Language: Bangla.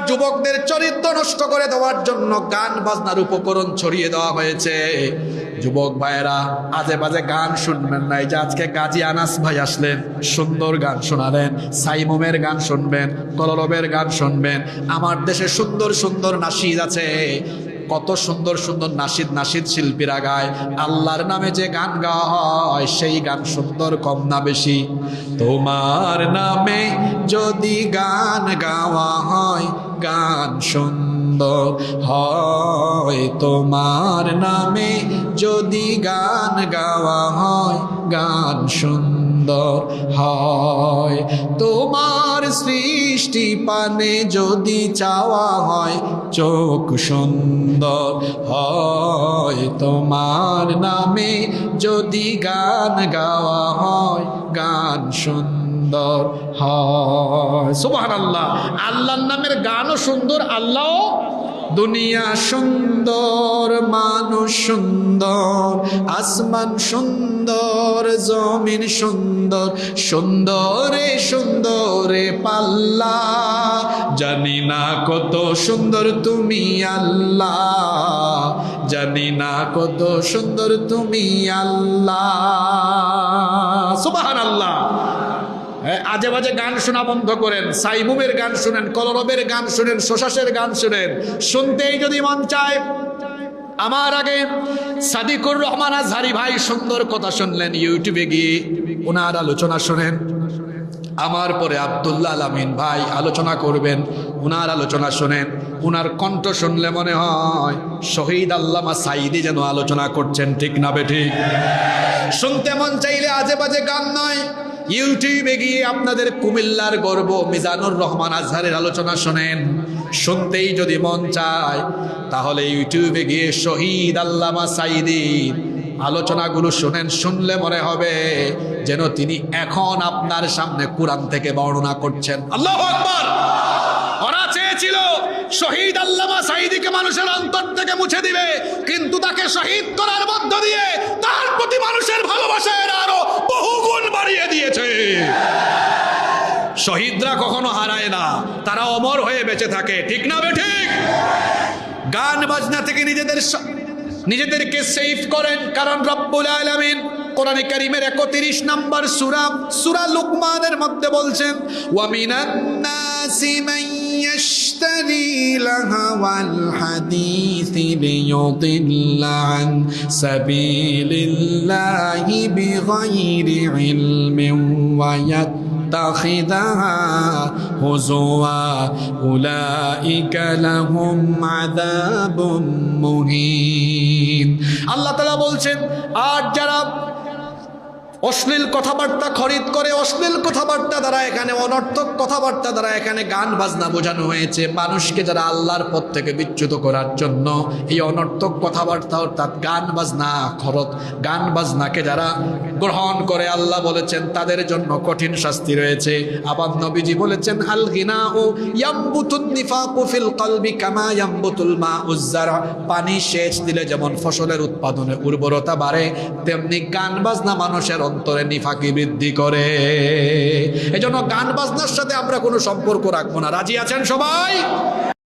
যুবকদের চরিত্র নষ্ট করে দেওয়ার জন্য গান বাজনার উপকরণ ছড়িয়ে দেওয়া হয়েছে। যুবক ভাইয়েরা আজে বাজে গান শুনবেন না। এই যে আজকে গাজী আনাস ভাই আসলেন, সুন্দর গান শোনালেন, সাইমুমের গান শুনবেন, কলরবের গান শুনবেন। আমার দেশে সুন্দর সুন্দর নাশিদ আছে, কত সুন্দর সুন্দর নাশিদ শিল্পীরা গায়। আল্লাহর নামে যে গান গাওয়া হয় সেই গান সুন্দর কম না বেশি? তোমার নামে যদি গান গাওয়া হয় গান সুন্দর হয়, তোমার নামে যদি গান গাওয়া হয় গান সুন্দর হয়, তোমার সৃষ্টি পানে যদি চাওয়া হয় চোখ সুন্দর হয়, তোমার নামে যদি গান গাওয়া হয় গান সুন্দর হয়। সুবহানাল্লাহ। আল্লাহর নামের গানও সুন্দর, আল্লাহ দুনিয়া সুন্দর, মানুষ সুন্দর, আসমান সুন্দর, জমিন সুন্দর, সুন্দরে সুন্দরে পাল্লা, জানি না কত সুন্দর তুমি আল্লাহ, জানি না কত সুন্দর তুমি আল্লাহ। সুবহানাল্লাহ। আজে বাজে গান শোনা বন্ধ করেন, সাইমুমের গান শুনেন, কলরবের গান শুনেন, শোষাসের গান শুনেন। শুনতেই যদি মন চায়, আমার আগে সাদিকুর রহমান আজহারি ভাই সুন্দর কথা শুনলেন, ইউটিউবে গিয়ে ওনার আলোচনা শোনেন। আমার পরে আব্দুল্লাহ আল আমিন ভাই আলোচনা করবেন, উনার আলোচনা শোনেন। উনার কণ্ঠ শুনলে মনে হয় শহীদ আল্লামা সাইদি যেন আলোচনা করছেন, ঠিক না বেঠিক? শুনতে মন চাইলে আজে বাজে গান নয়, ইউটিউবে গিয়ে আপনাদের কুমিল্লার গর্ব মিজানুর রহমান আজহারের আলোচনা শোনেন। শুনতেই যদি মন চায় তাহলে ইউটিউবে গিয়ে শহীদ আল্লামা সাইদির আলোচনাগুলো শুনেন। শুনলে মনে হবে যেন তিনি এখন আপনার সামনে কুরআন থেকে বর্ণনা করছেন। আল্লাহু আকবার। ওরা চেয়েছিল শহীদ আল্লামা সাইদিকে মানুষের অন্তর থেকে মুছে দিবে, কিন্তু তাকে শহীদ করার মধ্য দিয়ে তার প্রতি মানুষের ভালোবাসা আরো বহুগুণ বাড়িয়ে দিয়েছে। শহীদরা কখনো হারায় না, তারা অমর হয়ে বেঁচে থাকে, ঠিক না বেঠিক? গান বাজনা থেকে নিজেদেরকে সেভ করেন, কারণ রব্বুল আলামিন কোরআনে কারীমের 31 নম্বর সূরা লুকমানের মধ্যে বলছেন, ওয়া মিনান নাসি মান ইয়াশতারি লাহওয়াল হাদিসি লিয়ুদিল্লা আন সাবিলিল্লাহি বিগাইরি ইলমিন ওয়া يتخذها هزوا أولئك لهم عذاب مهين। আল্লাহ তাআলা বলছেন, আর যারা অশ্লীল কথাবার্তা খরিদ করে, অশ্লীল কথাবার্তা দ্বারা এখানে অনর্থক কথাবার্তা দ্বারা এখানে গান বাজনা বোঝানো হয়েছে। মানুষকে যারা আল্লাহর পথ থেকে বিচ্যুত করার জন্য এই অনর্থক কথাবার্তা অর্থাৎ গান বাজনাকে যারা গ্রহণ করে, আল্লাহ বলেছেন তাদের জন্য কঠিন শাস্তি রয়েছে। আবার নবীজি বলেছেন, আল গিনাউ ইয়ামবুতুন নিফাকু ফিল কলবি কামা ইয়ামবুতুল মাউজ যারা, পানি সেচ দিলে যেমন ফসলের উৎপাদনে উর্বরতা বাড়ে, তেমনি গান বাজনা মানুষের অন্তরে নিফাকি বৃদ্ধি করে। এজন্য গান বাজনার সাথে আমরা কোনো সম্পর্ক রাখবো না। রাজি আছেন সবাই?